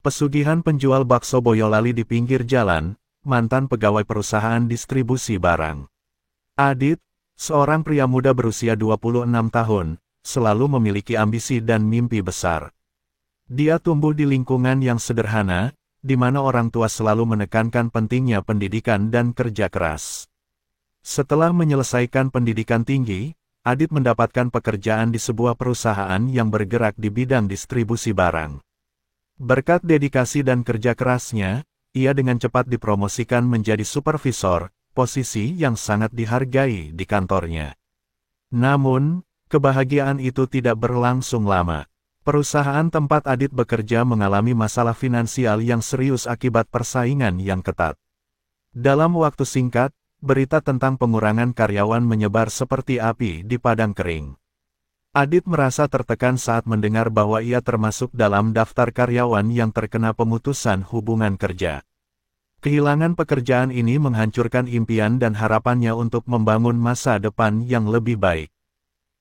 Pesugihan penjual bakso Boyolali di pinggir jalan, mantan pegawai perusahaan distribusi barang. Adit, seorang pria muda berusia 26 tahun, selalu memiliki ambisi dan mimpi besar. Dia tumbuh di lingkungan yang sederhana, di mana orang tua selalu menekankan pentingnya pendidikan dan kerja keras. Setelah menyelesaikan pendidikan tinggi, Adit mendapatkan pekerjaan di sebuah perusahaan yang bergerak di bidang distribusi barang. Berkat dedikasi dan kerja kerasnya, ia dengan cepat dipromosikan menjadi supervisor, posisi yang sangat dihargai di kantornya. Namun, kebahagiaan itu tidak berlangsung lama. Perusahaan tempat Adit bekerja mengalami masalah finansial yang serius akibat persaingan yang ketat. Dalam waktu singkat, berita tentang pengurangan karyawan menyebar seperti api di padang kering. Adit merasa tertekan saat mendengar bahwa ia termasuk dalam daftar karyawan yang terkena pemutusan hubungan kerja. Kehilangan pekerjaan ini menghancurkan impian dan harapannya untuk membangun masa depan yang lebih baik.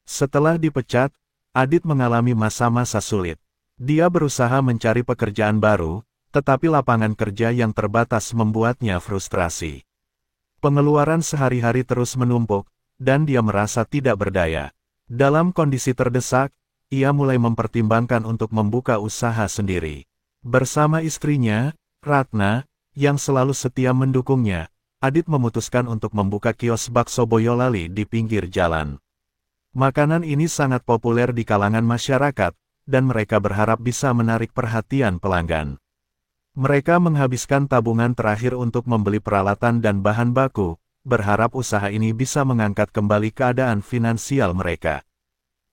Setelah dipecat, Adit mengalami masa-masa sulit. Dia berusaha mencari pekerjaan baru, tetapi lapangan kerja yang terbatas membuatnya frustrasi. Pengeluaran sehari-hari terus menumpuk, dan dia merasa tidak berdaya. Dalam kondisi terdesak, ia mulai mempertimbangkan untuk membuka usaha sendiri. Bersama istrinya, Ratna, yang selalu setia mendukungnya, Adit memutuskan untuk membuka kios bakso Boyolali di pinggir jalan. Makanan ini sangat populer di kalangan masyarakat, dan mereka berharap bisa menarik perhatian pelanggan. Mereka menghabiskan tabungan terakhir untuk membeli peralatan dan bahan baku, berharap usaha ini bisa mengangkat kembali keadaan finansial mereka.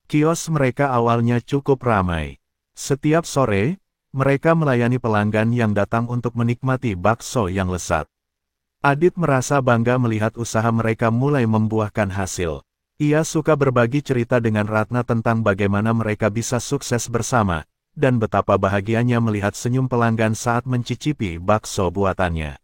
Kios mereka awalnya cukup ramai. Setiap sore, mereka melayani pelanggan yang datang untuk menikmati bakso yang lezat. Adit merasa bangga melihat usaha mereka mulai membuahkan hasil. Ia suka berbagi cerita dengan Ratna tentang bagaimana mereka bisa sukses bersama, dan betapa bahagianya melihat senyum pelanggan saat mencicipi bakso buatannya.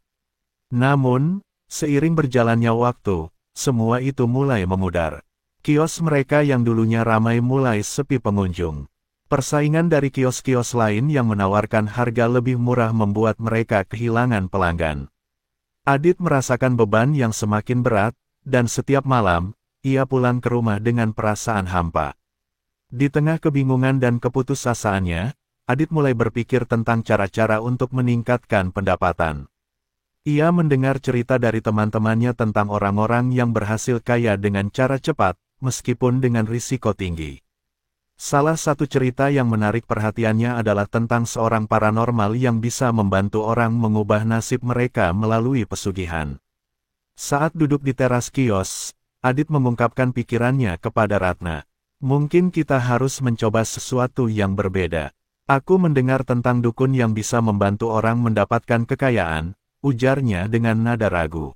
Namun, seiring berjalannya waktu, semua itu mulai memudar. Kios mereka yang dulunya ramai mulai sepi pengunjung. Persaingan dari kios-kios lain yang menawarkan harga lebih murah membuat mereka kehilangan pelanggan. Adit merasakan beban yang semakin berat, dan setiap malam, ia pulang ke rumah dengan perasaan hampa. Di tengah kebingungan dan keputusasaannya, Adit mulai berpikir tentang cara-cara untuk meningkatkan pendapatan. Ia mendengar cerita dari teman-temannya tentang orang-orang yang berhasil kaya dengan cara cepat, meskipun dengan risiko tinggi. Salah satu cerita yang menarik perhatiannya adalah tentang seorang paranormal yang bisa membantu orang mengubah nasib mereka melalui pesugihan. Saat duduk di teras kios, Adit mengungkapkan pikirannya kepada Ratna. Mungkin kita harus mencoba sesuatu yang berbeda. Aku mendengar tentang dukun yang bisa membantu orang mendapatkan kekayaan, ujarnya dengan nada ragu.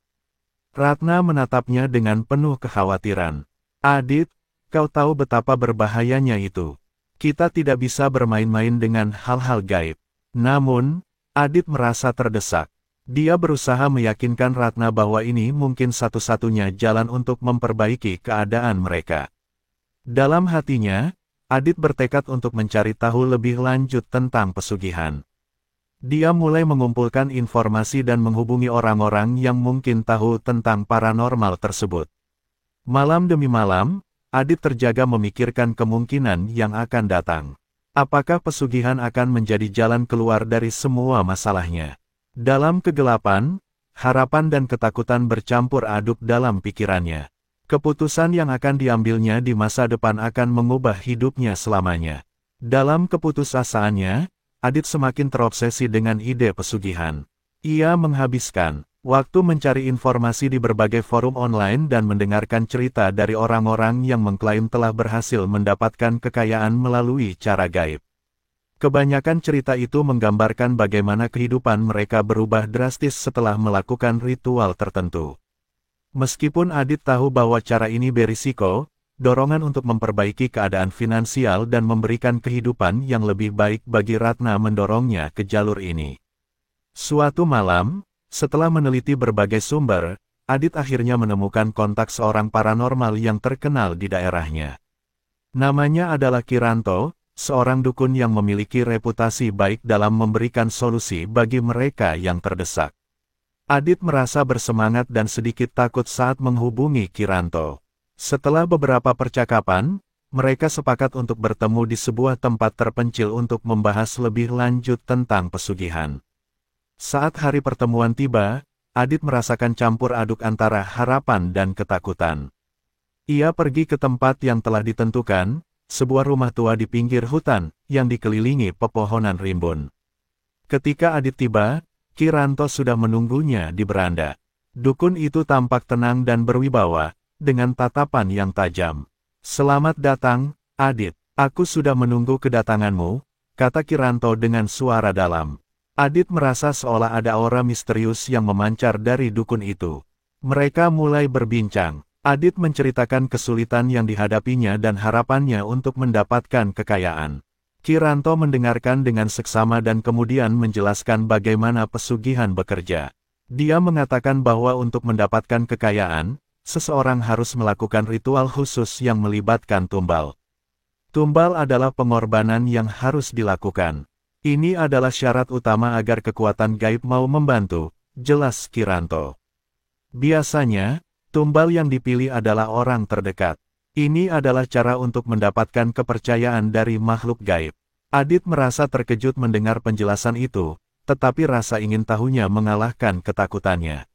Ratna menatapnya dengan penuh kekhawatiran. Adit, kau tahu betapa berbahayanya itu. Kita tidak bisa bermain-main dengan hal-hal gaib. Namun, Adit merasa terdesak. Dia berusaha meyakinkan Ratna bahwa ini mungkin satu-satunya jalan untuk memperbaiki keadaan mereka. Dalam hatinya, Adit bertekad untuk mencari tahu lebih lanjut tentang pesugihan. Dia mulai mengumpulkan informasi dan menghubungi orang-orang yang mungkin tahu tentang paranormal tersebut. Malam demi malam, Adit terjaga memikirkan kemungkinan yang akan datang. Apakah pesugihan akan menjadi jalan keluar dari semua masalahnya? Dalam kegelapan, harapan dan ketakutan bercampur aduk dalam pikirannya. Keputusan yang akan diambilnya di masa depan akan mengubah hidupnya selamanya. Dalam keputusasaannya, Adit semakin terobsesi dengan ide pesugihan. Ia menghabiskan waktu mencari informasi di berbagai forum online dan mendengarkan cerita dari orang-orang yang mengklaim telah berhasil mendapatkan kekayaan melalui cara gaib. Kebanyakan cerita itu menggambarkan bagaimana kehidupan mereka berubah drastis setelah melakukan ritual tertentu. Meskipun Adit tahu bahwa cara ini berisiko, dorongan untuk memperbaiki keadaan finansial dan memberikan kehidupan yang lebih baik bagi Ratna mendorongnya ke jalur ini. Suatu malam, setelah meneliti berbagai sumber, Adit akhirnya menemukan kontak seorang paranormal yang terkenal di daerahnya. Namanya adalah Kiranto, seorang dukun yang memiliki reputasi baik dalam memberikan solusi bagi mereka yang terdesak. Adit merasa bersemangat dan sedikit takut saat menghubungi Kiranto. Setelah beberapa percakapan, mereka sepakat untuk bertemu di sebuah tempat terpencil untuk membahas lebih lanjut tentang pesugihan. Saat hari pertemuan tiba, Adit merasakan campur aduk antara harapan dan ketakutan. Ia pergi ke tempat yang telah ditentukan, sebuah rumah tua di pinggir hutan, yang dikelilingi pepohonan rimbun. Ketika Adit tiba, Kiranto sudah menunggunya di beranda. Dukun itu tampak tenang dan berwibawa, dengan tatapan yang tajam. "Selamat datang, Adit. Aku sudah menunggu kedatanganmu," kata Kiranto dengan suara dalam. Adit merasa seolah ada aura misterius yang memancar dari dukun itu. Mereka mulai berbincang. Adit menceritakan kesulitan yang dihadapinya dan harapannya untuk mendapatkan kekayaan. Kiranto mendengarkan dengan seksama dan kemudian menjelaskan bagaimana pesugihan bekerja. Dia mengatakan bahwa untuk mendapatkan kekayaan, seseorang harus melakukan ritual khusus yang melibatkan tumbal. Tumbal adalah pengorbanan yang harus dilakukan. Ini adalah syarat utama agar kekuatan gaib mau membantu, jelas Kiranto. Biasanya, tumbal yang dipilih adalah orang terdekat. Ini adalah cara untuk mendapatkan kepercayaan dari makhluk gaib. Adit merasa terkejut mendengar penjelasan itu, tetapi rasa ingin tahunya mengalahkan ketakutannya.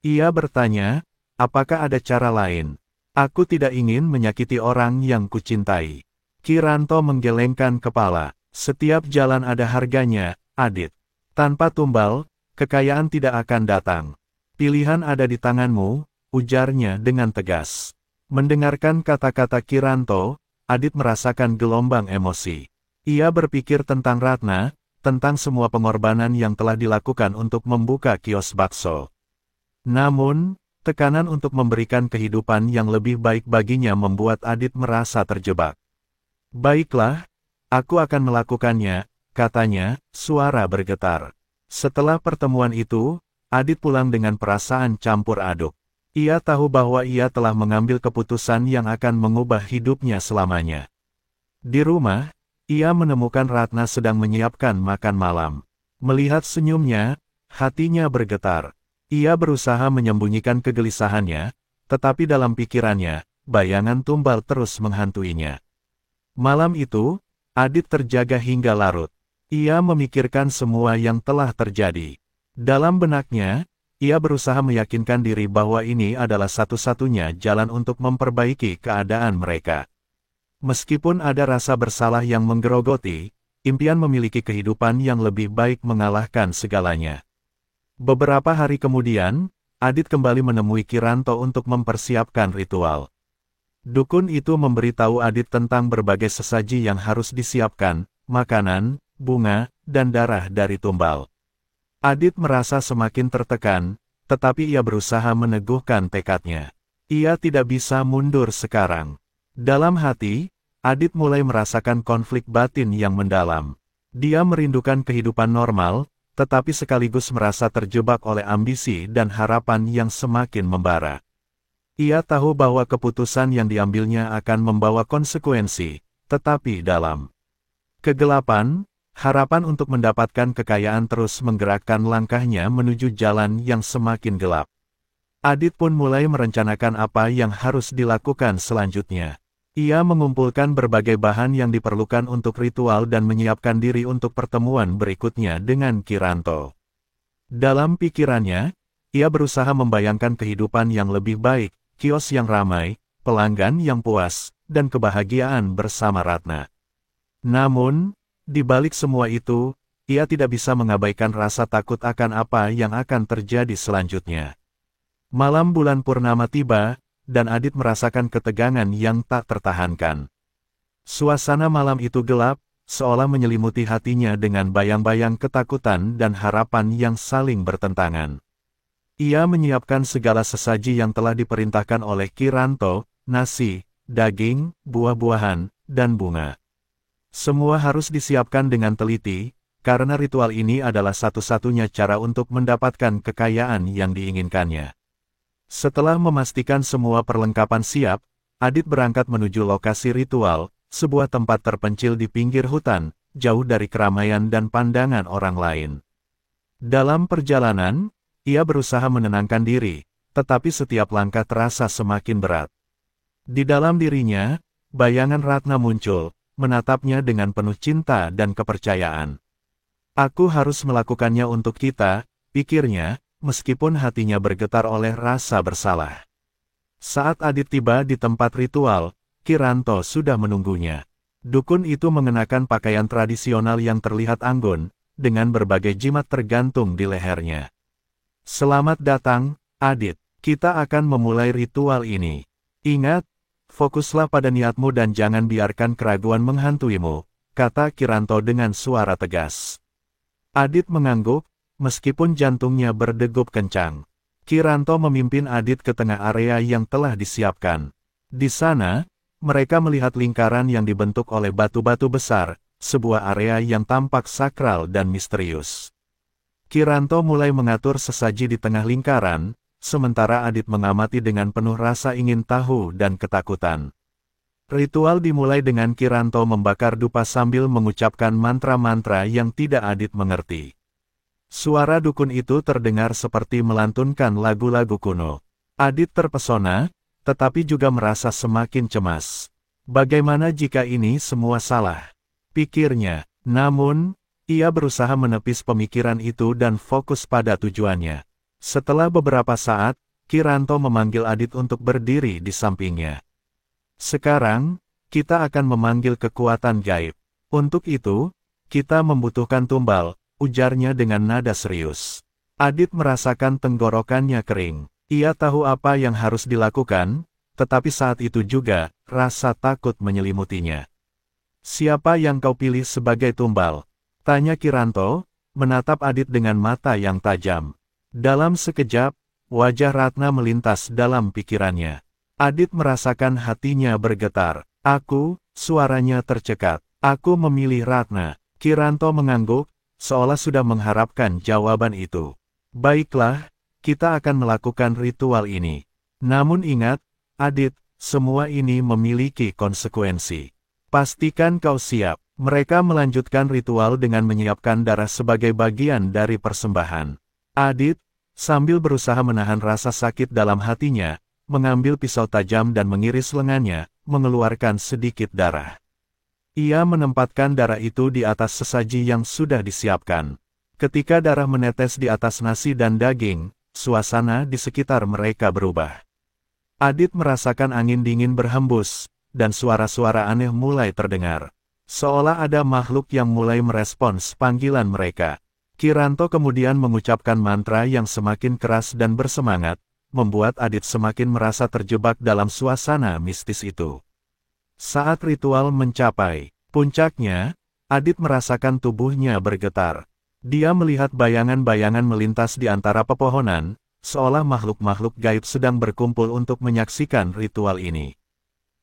Ia bertanya, "Apakah ada cara lain? Aku tidak ingin menyakiti orang yang kucintai." Kiranto menggelengkan kepala. "Setiap jalan ada harganya, Adit. Tanpa tumbal, kekayaan tidak akan datang. Pilihan ada di tanganmu," ujarnya dengan tegas. Mendengarkan kata-kata Kiranto, Adit merasakan gelombang emosi. Ia berpikir tentang Ratna, tentang semua pengorbanan yang telah dilakukan untuk membuka kios bakso. Namun, tekanan untuk memberikan kehidupan yang lebih baik baginya membuat Adit merasa terjebak. "Baiklah, aku akan melakukannya," katanya, suara bergetar. Setelah pertemuan itu, Adit pulang dengan perasaan campur aduk. Ia tahu bahwa ia telah mengambil keputusan yang akan mengubah hidupnya selamanya. Di rumah, ia menemukan Ratna sedang menyiapkan makan malam. Melihat senyumnya, hatinya bergetar. Ia berusaha menyembunyikan kegelisahannya, tetapi dalam pikirannya, bayangan tumbal terus menghantuinya. Malam itu, Adit terjaga hingga larut. Ia memikirkan semua yang telah terjadi. Dalam benaknya, ia berusaha meyakinkan diri bahwa ini adalah satu-satunya jalan untuk memperbaiki keadaan mereka. Meskipun ada rasa bersalah yang menggerogoti, impian memiliki kehidupan yang lebih baik mengalahkan segalanya. Beberapa hari kemudian, Adit kembali menemui Kiranto untuk mempersiapkan ritual. Dukun itu memberitahu Adit tentang berbagai sesaji yang harus disiapkan, makanan, bunga, dan darah dari tumbal. Adit merasa semakin tertekan, tetapi ia berusaha meneguhkan tekadnya. Ia tidak bisa mundur sekarang. Dalam hati, Adit mulai merasakan konflik batin yang mendalam. Dia merindukan kehidupan normal, tetapi sekaligus merasa terjebak oleh ambisi dan harapan yang semakin membara. Ia tahu bahwa keputusan yang diambilnya akan membawa konsekuensi, tetapi dalam kegelapan, harapan untuk mendapatkan kekayaan terus menggerakkan langkahnya menuju jalan yang semakin gelap. Adit pun mulai merencanakan apa yang harus dilakukan selanjutnya. Ia mengumpulkan berbagai bahan yang diperlukan untuk ritual dan menyiapkan diri untuk pertemuan berikutnya dengan Kiranto. Dalam pikirannya, ia berusaha membayangkan kehidupan yang lebih baik, kios yang ramai, pelanggan yang puas, dan kebahagiaan bersama Ratna. Namun, di balik semua itu, ia tidak bisa mengabaikan rasa takut akan apa yang akan terjadi selanjutnya. Malam bulan purnama tiba, dan Adit merasakan ketegangan yang tak tertahankan. Suasana malam itu gelap, seolah menyelimuti hatinya dengan bayang-bayang ketakutan dan harapan yang saling bertentangan. Ia menyiapkan segala sesaji yang telah diperintahkan oleh Kiranto, nasi, daging, buah-buahan, dan bunga. Semua harus disiapkan dengan teliti, karena ritual ini adalah satu-satunya cara untuk mendapatkan kekayaan yang diinginkannya. Setelah memastikan semua perlengkapan siap, Adit berangkat menuju lokasi ritual, sebuah tempat terpencil di pinggir hutan, jauh dari keramaian dan pandangan orang lain. Dalam perjalanan, ia berusaha menenangkan diri, tetapi setiap langkah terasa semakin berat. Di dalam dirinya, bayangan Ratna muncul, menatapnya dengan penuh cinta dan kepercayaan. Aku harus melakukannya untuk kita, pikirnya, meskipun hatinya bergetar oleh rasa bersalah. Saat Adit tiba di tempat ritual, Kiranto sudah menunggunya. Dukun itu mengenakan pakaian tradisional yang terlihat anggun, dengan berbagai jimat tergantung di lehernya. Selamat datang, Adit. Kita akan memulai ritual ini. Ingat, fokuslah pada niatmu dan jangan biarkan keraguan menghantuimu, kata Kiranto dengan suara tegas. Adit mengangguk, meskipun jantungnya berdegup kencang. Kiranto memimpin Adit ke tengah area yang telah disiapkan. Di sana, mereka melihat lingkaran yang dibentuk oleh batu-batu besar, sebuah area yang tampak sakral dan misterius. Kiranto mulai mengatur sesaji di tengah lingkaran, sementara Adit mengamati dengan penuh rasa ingin tahu dan ketakutan. Ritual dimulai dengan Kiranto membakar dupa sambil mengucapkan mantra-mantra yang tidak Adit mengerti. Suara dukun itu terdengar seperti melantunkan lagu-lagu kuno. Adit terpesona, tetapi juga merasa semakin cemas. Bagaimana jika ini semua salah? Pikirnya. Namun, ia berusaha menepis pemikiran itu dan fokus pada tujuannya. Setelah beberapa saat, Kiranto memanggil Adit untuk berdiri di sampingnya. Sekarang, kita akan memanggil kekuatan gaib. Untuk itu, kita membutuhkan tumbal, ujarnya dengan nada serius. Adit merasakan tenggorokannya kering. Ia tahu apa yang harus dilakukan, tetapi saat itu juga, rasa takut menyelimutinya. Siapa yang kau pilih sebagai tumbal? Tanya Kiranto, menatap Adit dengan mata yang tajam. Dalam sekejap, wajah Ratna melintas dalam pikirannya. Adit merasakan hatinya bergetar. Aku, suaranya tercekat. Aku memilih Ratna. Kiranto mengangguk, seolah sudah mengharapkan jawaban itu. Baiklah, kita akan melakukan ritual ini. Namun ingat, Adit, semua ini memiliki konsekuensi. Pastikan kau siap. Mereka melanjutkan ritual dengan menyiapkan darah sebagai bagian dari persembahan. Adit, sambil berusaha menahan rasa sakit dalam hatinya, mengambil pisau tajam dan mengiris lengannya, mengeluarkan sedikit darah. Ia menempatkan darah itu di atas sesaji yang sudah disiapkan. Ketika darah menetes di atas nasi dan daging, suasana di sekitar mereka berubah. Adit merasakan angin dingin berhembus, dan suara-suara aneh mulai terdengar. Seolah ada makhluk yang mulai merespons panggilan mereka. Kiranto kemudian mengucapkan mantra yang semakin keras dan bersemangat, membuat Adit semakin merasa terjebak dalam suasana mistis itu. Saat ritual mencapai puncaknya, Adit merasakan tubuhnya bergetar. Dia melihat bayangan-bayangan melintas di antara pepohonan, seolah makhluk-makhluk gaib sedang berkumpul untuk menyaksikan ritual ini.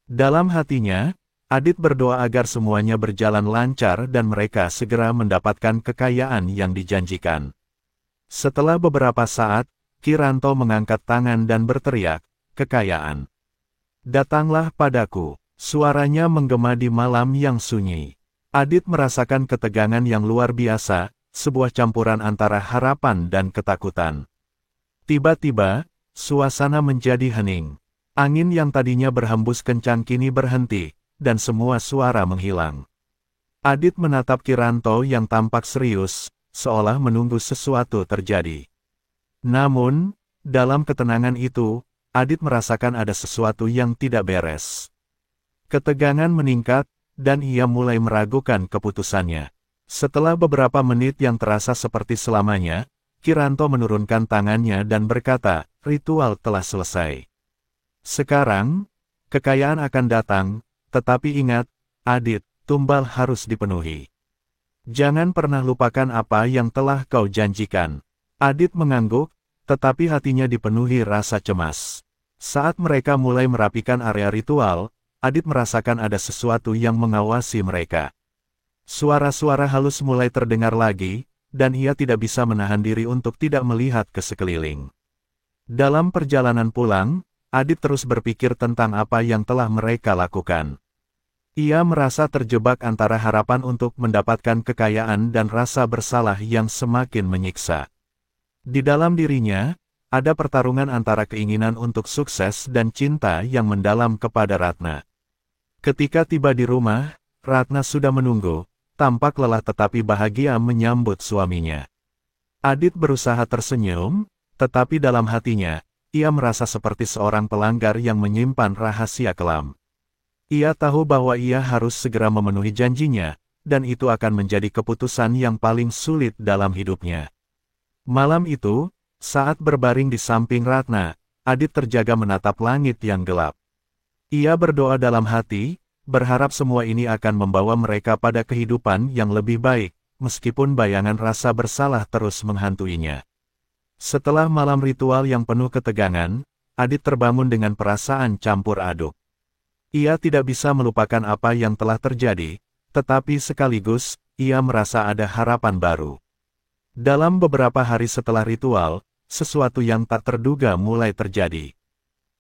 Dalam hatinya, Adit berdoa agar semuanya berjalan lancar dan mereka segera mendapatkan kekayaan yang dijanjikan. Setelah beberapa saat, Kiranto mengangkat tangan dan berteriak, "Kekayaan! Datanglah padaku!" Suaranya menggema di malam yang sunyi. Adit merasakan ketegangan yang luar biasa, sebuah campuran antara harapan dan ketakutan. Tiba-tiba, suasana menjadi hening. Angin yang tadinya berhembus kencang kini berhenti, dan semua suara menghilang. Adit menatap Kiranto yang tampak serius, seolah menunggu sesuatu terjadi. Namun, dalam ketenangan itu, Adit merasakan ada sesuatu yang tidak beres. Ketegangan meningkat, dan ia mulai meragukan keputusannya. Setelah beberapa menit yang terasa seperti selamanya, Kiranto menurunkan tangannya dan berkata, "Ritual telah selesai. Sekarang, kekayaan akan datang, tetapi ingat, Adit, tumbal harus dipenuhi. Jangan pernah lupakan apa yang telah kau janjikan." Adit mengangguk, tetapi hatinya dipenuhi rasa cemas. Saat mereka mulai merapikan area ritual, Adit merasakan ada sesuatu yang mengawasi mereka. Suara-suara halus mulai terdengar lagi, dan ia tidak bisa menahan diri untuk tidak melihat ke sekeliling. Dalam perjalanan pulang, Adit terus berpikir tentang apa yang telah mereka lakukan. Ia merasa terjebak antara harapan untuk mendapatkan kekayaan dan rasa bersalah yang semakin menyiksa. Di dalam dirinya, ada pertarungan antara keinginan untuk sukses dan cinta yang mendalam kepada Ratna. Ketika tiba di rumah, Ratna sudah menunggu, tampak lelah tetapi bahagia menyambut suaminya. Adit berusaha tersenyum, tetapi dalam hatinya, ia merasa seperti seorang pelanggar yang menyimpan rahasia kelam. Ia tahu bahwa ia harus segera memenuhi janjinya, dan itu akan menjadi keputusan yang paling sulit dalam hidupnya. Malam itu, saat berbaring di samping Ratna, Adit terjaga menatap langit yang gelap. Ia berdoa dalam hati, berharap semua ini akan membawa mereka pada kehidupan yang lebih baik, meskipun bayangan rasa bersalah terus menghantuinya. Setelah malam ritual yang penuh ketegangan, Adit terbangun dengan perasaan campur aduk. Ia tidak bisa melupakan apa yang telah terjadi, tetapi sekaligus, ia merasa ada harapan baru. Dalam beberapa hari setelah ritual, sesuatu yang tak terduga mulai terjadi.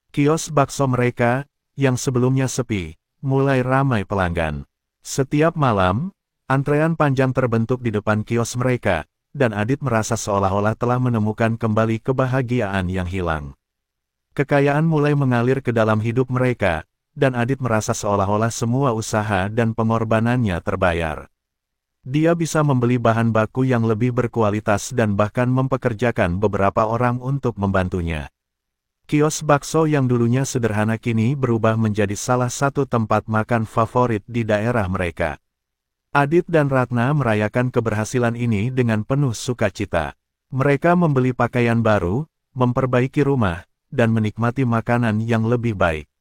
Kios bakso mereka, yang sebelumnya sepi, mulai ramai pelanggan. Setiap malam, antrean panjang terbentuk di depan kios mereka, dan Adit merasa seolah-olah telah menemukan kembali kebahagiaan yang hilang. Kekayaan mulai mengalir ke dalam hidup mereka, dan Adit merasa seolah-olah semua usaha dan pengorbanannya terbayar. Dia bisa membeli bahan baku yang lebih berkualitas dan bahkan mempekerjakan beberapa orang untuk membantunya. Kios bakso yang dulunya sederhana kini berubah menjadi salah satu tempat makan favorit di daerah mereka. Adit dan Ratna merayakan keberhasilan ini dengan penuh sukacita. Mereka membeli pakaian baru, memperbaiki rumah, dan menikmati makanan yang lebih baik.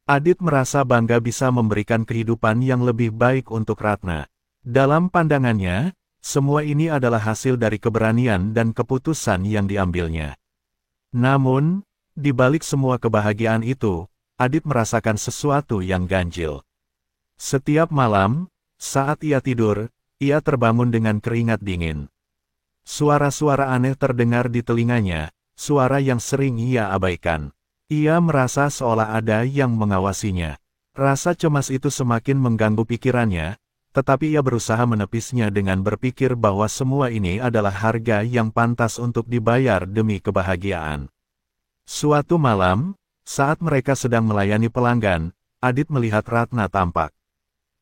Adit merasa bangga bisa memberikan kehidupan yang lebih baik untuk Ratna. Dalam pandangannya, semua ini adalah hasil dari keberanian dan keputusan yang diambilnya. Namun, di balik semua kebahagiaan itu, Adit merasakan sesuatu yang ganjil. Setiap malam, saat ia tidur, ia terbangun dengan keringat dingin. Suara-suara aneh terdengar di telinganya, suara yang sering ia abaikan. Ia merasa seolah ada yang mengawasinya. Rasa cemas itu semakin mengganggu pikirannya, tetapi ia berusaha menepisnya dengan berpikir bahwa semua ini adalah harga yang pantas untuk dibayar demi kebahagiaan. Suatu malam, saat mereka sedang melayani pelanggan, Adit melihat Ratna tampak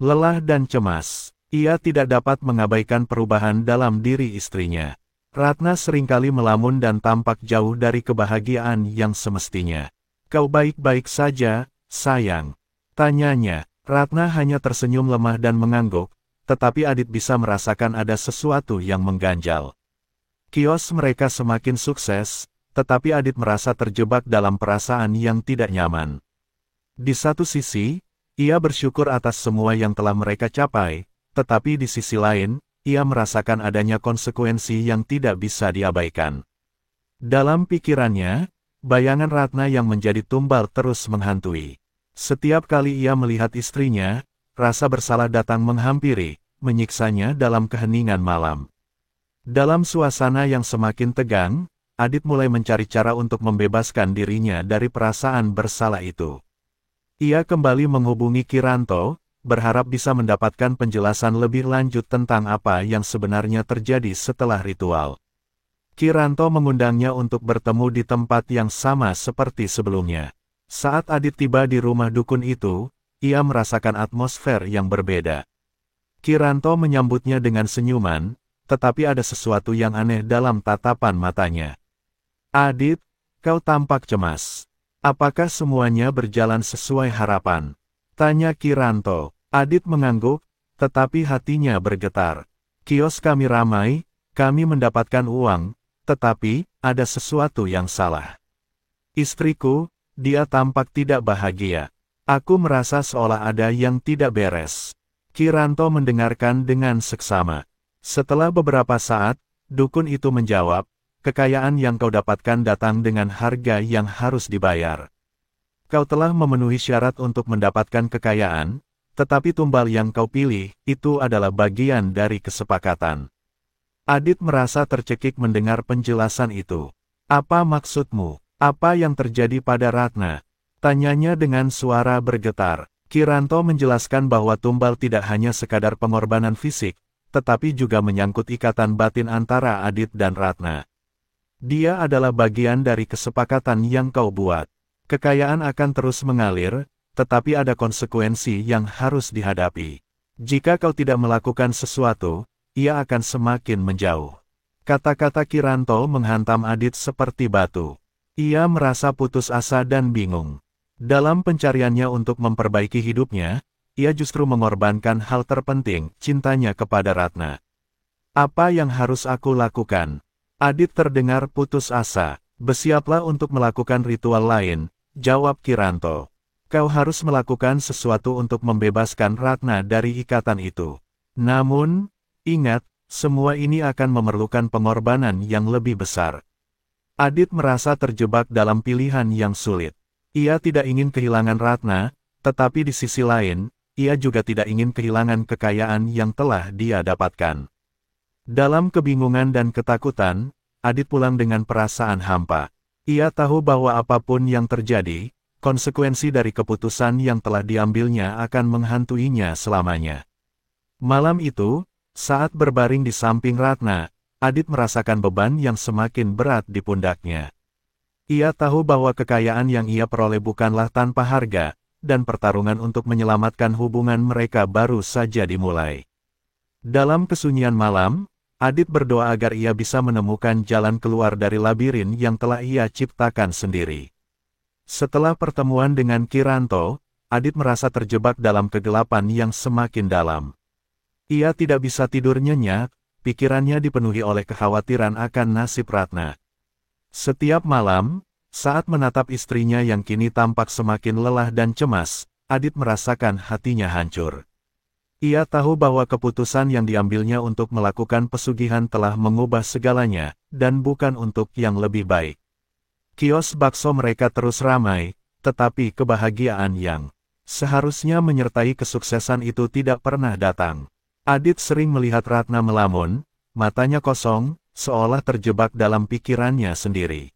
lelah dan cemas. Ia tidak dapat mengabaikan perubahan dalam diri istrinya. Ratna seringkali melamun dan tampak jauh dari kebahagiaan yang semestinya. "Kau baik-baik saja, sayang?" tanyanya. Ratna hanya tersenyum lemah dan mengangguk, tetapi Adit bisa merasakan ada sesuatu yang mengganjal. Kios mereka semakin sukses, tetapi Adit merasa terjebak dalam perasaan yang tidak nyaman. Di satu sisi, ia bersyukur atas semua yang telah mereka capai, tetapi di sisi lain, ia merasakan adanya konsekuensi yang tidak bisa diabaikan. Dalam pikirannya, bayangan Ratna yang menjadi tumbal terus menghantui. Setiap kali ia melihat istrinya, rasa bersalah datang menghampiri, menyiksanya dalam keheningan malam. Dalam suasana yang semakin tegang, Adit mulai mencari cara untuk membebaskan dirinya dari perasaan bersalah itu. Ia kembali menghubungi Kiranto, berharap bisa mendapatkan penjelasan lebih lanjut tentang apa yang sebenarnya terjadi setelah ritual. Kiranto mengundangnya untuk bertemu di tempat yang sama seperti sebelumnya. Saat Adit tiba di rumah dukun itu, ia merasakan atmosfer yang berbeda. Kiranto menyambutnya dengan senyuman, tetapi ada sesuatu yang aneh dalam tatapan matanya. "Adit, kau tampak cemas. Apakah semuanya berjalan sesuai harapan?" tanya Kiranto. Adit mengangguk, tetapi hatinya bergetar. "Kios kami ramai, kami mendapatkan uang, tetapi ada sesuatu yang salah. Istriku, dia tampak tidak bahagia. Aku merasa seolah ada yang tidak beres." Kiranto mendengarkan dengan seksama. Setelah beberapa saat, dukun itu menjawab, "Kekayaan yang kau dapatkan datang dengan harga yang harus dibayar. Kau telah memenuhi syarat untuk mendapatkan kekayaan, tetapi tumbal yang kau pilih, itu adalah bagian dari kesepakatan." Adit merasa tercekik mendengar penjelasan itu. "Apa maksudmu? Apa yang terjadi pada Ratna?" tanyanya dengan suara bergetar. Kiranto menjelaskan bahwa tumbal tidak hanya sekadar pengorbanan fisik, tetapi juga menyangkut ikatan batin antara Adit dan Ratna. Dia adalah bagian dari kesepakatan yang kau buat. Kekayaan akan terus mengalir, tetapi ada konsekuensi yang harus dihadapi. Jika kau tidak melakukan sesuatu, ia akan semakin menjauh. Kata-kata Kiranto menghantam Adit seperti batu. Ia merasa putus asa dan bingung. Dalam pencariannya untuk memperbaiki hidupnya, ia justru mengorbankan hal terpenting, cintanya kepada Ratna. Apa yang harus aku lakukan? Adit terdengar putus asa. Bersiaplah untuk melakukan ritual lain, jawab Kiranto. Kau harus melakukan sesuatu untuk membebaskan Ratna dari ikatan itu. Namun, ingat, semua ini akan memerlukan pengorbanan yang lebih besar. Adit merasa terjebak dalam pilihan yang sulit. Ia tidak ingin kehilangan Ratna, tetapi di sisi lain, ia juga tidak ingin kehilangan kekayaan yang telah dia dapatkan. Dalam kebingungan dan ketakutan, Adit pulang dengan perasaan hampa. Ia tahu bahwa apapun yang terjadi, konsekuensi dari keputusan yang telah diambilnya akan menghantuinya selamanya. Malam itu, saat berbaring di samping Ratna, Adit merasakan beban yang semakin berat di pundaknya. Ia tahu bahwa kekayaan yang ia peroleh bukanlah tanpa harga, dan pertarungan untuk menyelamatkan hubungan mereka baru saja dimulai. Dalam kesunyian malam, Adit berdoa agar ia bisa menemukan jalan keluar dari labirin yang telah ia ciptakan sendiri. Setelah pertemuan dengan Kiranto, Adit merasa terjebak dalam kegelapan yang semakin dalam. Ia tidak bisa tidur nyenyak, pikirannya dipenuhi oleh kekhawatiran akan nasib Ratna. Setiap malam, saat menatap istrinya yang kini tampak semakin lelah dan cemas, Adit merasakan hatinya hancur. Ia tahu bahwa keputusan yang diambilnya untuk melakukan pesugihan telah mengubah segalanya, dan bukan untuk yang lebih baik. Kios bakso mereka terus ramai, tetapi kebahagiaan yang seharusnya menyertai kesuksesan itu tidak pernah datang. Adit sering melihat Ratna melamun, matanya kosong, seolah terjebak dalam pikirannya sendiri.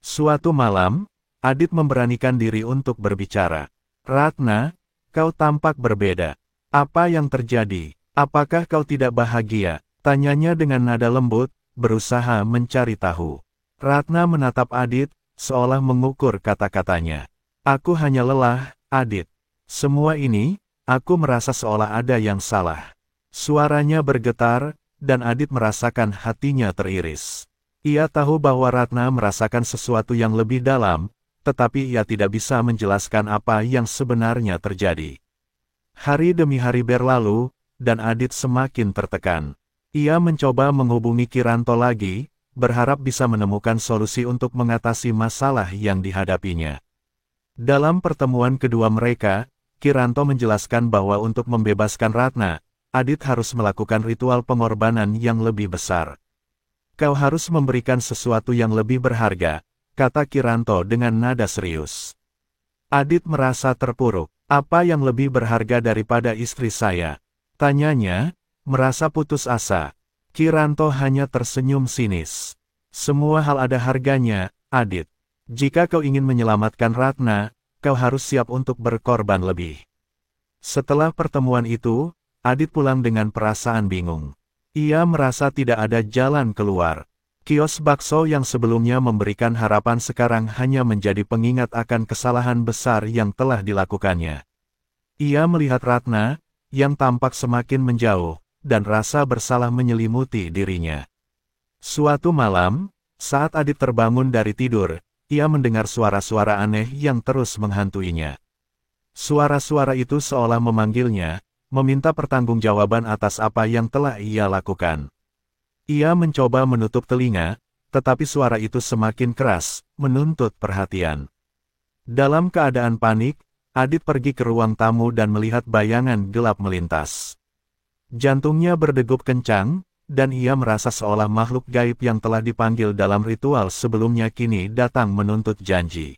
Suatu malam, Adit memberanikan diri untuk berbicara. Ratna, kau tampak berbeda. Apa yang terjadi? Apakah kau tidak bahagia? Tanyanya dengan nada lembut, berusaha mencari tahu. Ratna menatap Adit, seolah mengukur kata-katanya. Aku hanya lelah, Adit. Semua ini, aku merasa seolah ada yang salah. Suaranya bergetar, dan Adit merasakan hatinya teriris. Ia tahu bahwa Ratna merasakan sesuatu yang lebih dalam, tetapi ia tidak bisa menjelaskan apa yang sebenarnya terjadi. Hari demi hari berlalu, dan Adit semakin tertekan. Ia mencoba menghubungi Kiranto lagi, berharap bisa menemukan solusi untuk mengatasi masalah yang dihadapinya. Dalam pertemuan kedua mereka, Kiranto menjelaskan bahwa untuk membebaskan Ratna, Adit harus melakukan ritual pengorbanan yang lebih besar. Kau harus memberikan sesuatu yang lebih berharga, kata Kiranto dengan nada serius. Adit merasa terpuruk. Apa yang lebih berharga daripada istri saya? Tanyanya, merasa putus asa. Kiranto hanya tersenyum sinis. Semua hal ada harganya, Adit. Jika kau ingin menyelamatkan Ratna, kau harus siap untuk berkorban lebih. Setelah pertemuan itu, Adit pulang dengan perasaan bingung. Ia merasa tidak ada jalan keluar. Kios bakso yang sebelumnya memberikan harapan sekarang hanya menjadi pengingat akan kesalahan besar yang telah dilakukannya. Ia melihat Ratna, yang tampak semakin menjauh, dan rasa bersalah menyelimuti dirinya. Suatu malam, saat Adit terbangun dari tidur, ia mendengar suara-suara aneh yang terus menghantuinya. Suara-suara itu seolah memanggilnya, meminta pertanggungjawaban atas apa yang telah ia lakukan. Ia mencoba menutup telinga, tetapi suara itu semakin keras, menuntut perhatian. Dalam keadaan panik, Adit pergi ke ruang tamu dan melihat bayangan gelap melintas. Jantungnya berdegup kencang, dan ia merasa seolah makhluk gaib yang telah dipanggil dalam ritual sebelumnya kini datang menuntut janji.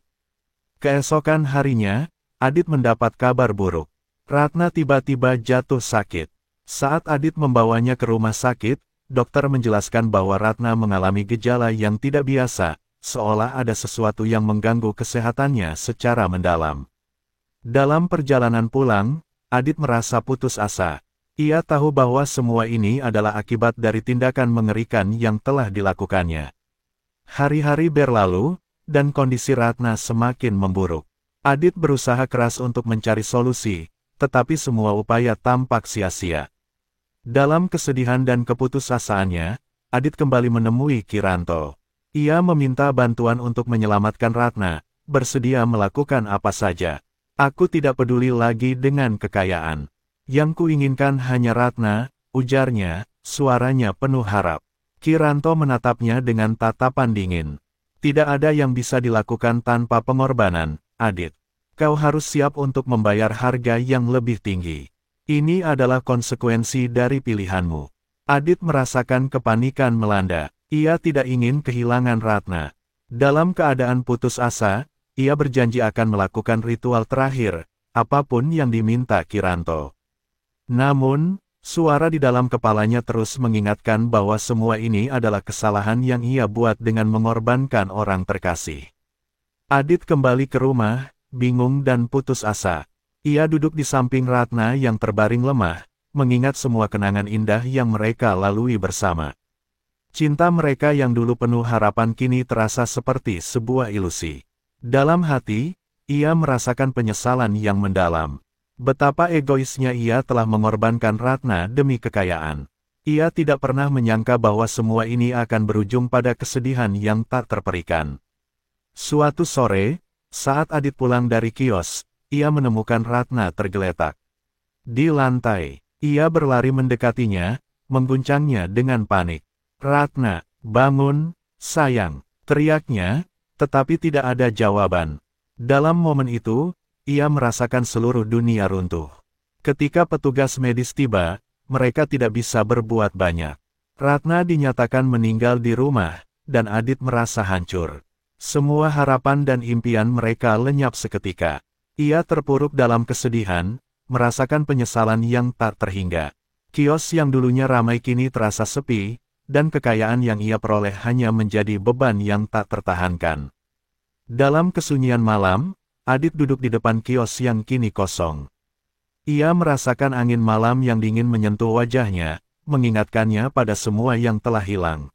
Keesokan harinya, Adit mendapat kabar buruk. Ratna tiba-tiba jatuh sakit. Saat Adit membawanya ke rumah sakit, dokter menjelaskan bahwa Ratna mengalami gejala yang tidak biasa, seolah ada sesuatu yang mengganggu kesehatannya secara mendalam. Dalam perjalanan pulang, Adit merasa putus asa. Ia tahu bahwa semua ini adalah akibat dari tindakan mengerikan yang telah dilakukannya. Hari-hari berlalu, dan kondisi Ratna semakin memburuk. Adit berusaha keras untuk mencari solusi, tetapi semua upaya tampak sia-sia. Dalam kesedihan dan keputusasaannya, Adit kembali menemui Kiranto. Ia meminta bantuan untuk menyelamatkan Ratna, bersedia melakukan apa saja. Aku tidak peduli lagi dengan kekayaan. Yang kuinginkan hanya Ratna, ujarnya, suaranya penuh harap. Kiranto menatapnya dengan tatapan dingin. Tidak ada yang bisa dilakukan tanpa pengorbanan, Adit. Kau harus siap untuk membayar harga yang lebih tinggi. Ini adalah konsekuensi dari pilihanmu. Adit merasakan kepanikan melanda. Ia tidak ingin kehilangan Ratna. Dalam keadaan putus asa, ia berjanji akan melakukan ritual terakhir, apapun yang diminta Kiranto. Namun, suara di dalam kepalanya terus mengingatkan bahwa semua ini adalah kesalahan yang ia buat dengan mengorbankan orang terkasih. Adit kembali ke rumah, bingung dan putus asa. Ia duduk di samping Ratna yang terbaring lemah, mengingat semua kenangan indah yang mereka lalui bersama. Cinta mereka yang dulu penuh harapan kini terasa seperti sebuah ilusi. Dalam hati, ia merasakan penyesalan yang mendalam. Betapa egoisnya ia telah mengorbankan Ratna demi kekayaan. Ia tidak pernah menyangka bahwa semua ini akan berujung pada kesedihan yang tak terperikan. Suatu sore, saat Adit pulang dari kios, ia menemukan Ratna tergeletak di lantai. Ia berlari mendekatinya, mengguncangnya dengan panik. "Ratna, bangun, sayang!" teriaknya, tetapi tidak ada jawaban. Dalam momen itu, ia merasakan seluruh dunia runtuh. Ketika petugas medis tiba, mereka tidak bisa berbuat banyak. Ratna dinyatakan meninggal di rumah, dan Adit merasa hancur. Semua harapan dan impian mereka lenyap seketika. Ia terpuruk dalam kesedihan, merasakan penyesalan yang tak terhingga. Kios yang dulunya ramai kini terasa sepi, dan kekayaan yang ia peroleh hanya menjadi beban yang tak tertahankan. Dalam kesunyian malam, Adit duduk di depan kios yang kini kosong. Ia merasakan angin malam yang dingin menyentuh wajahnya, mengingatkannya pada semua yang telah hilang.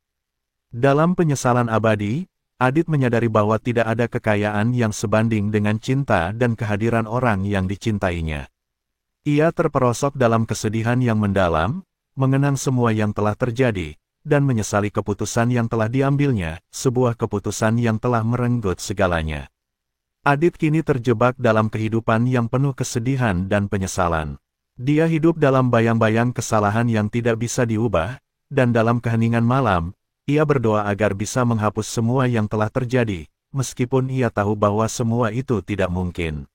Dalam penyesalan abadi, Adit menyadari bahwa tidak ada kekayaan yang sebanding dengan cinta dan kehadiran orang yang dicintainya. Ia terperosok dalam kesedihan yang mendalam, mengenang semua yang telah terjadi, dan menyesali keputusan yang telah diambilnya, sebuah keputusan yang telah merenggut segalanya. Adit kini terjebak dalam kehidupan yang penuh kesedihan dan penyesalan. Dia hidup dalam bayang-bayang kesalahan yang tidak bisa diubah, dan dalam keheningan malam, ia berdoa agar bisa menghapus semua yang telah terjadi, meskipun ia tahu bahwa semua itu tidak mungkin.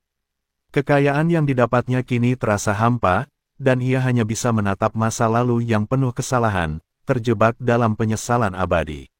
Kekayaan yang didapatnya kini terasa hampa, dan ia hanya bisa menatap masa lalu yang penuh kesalahan, terjebak dalam penyesalan abadi.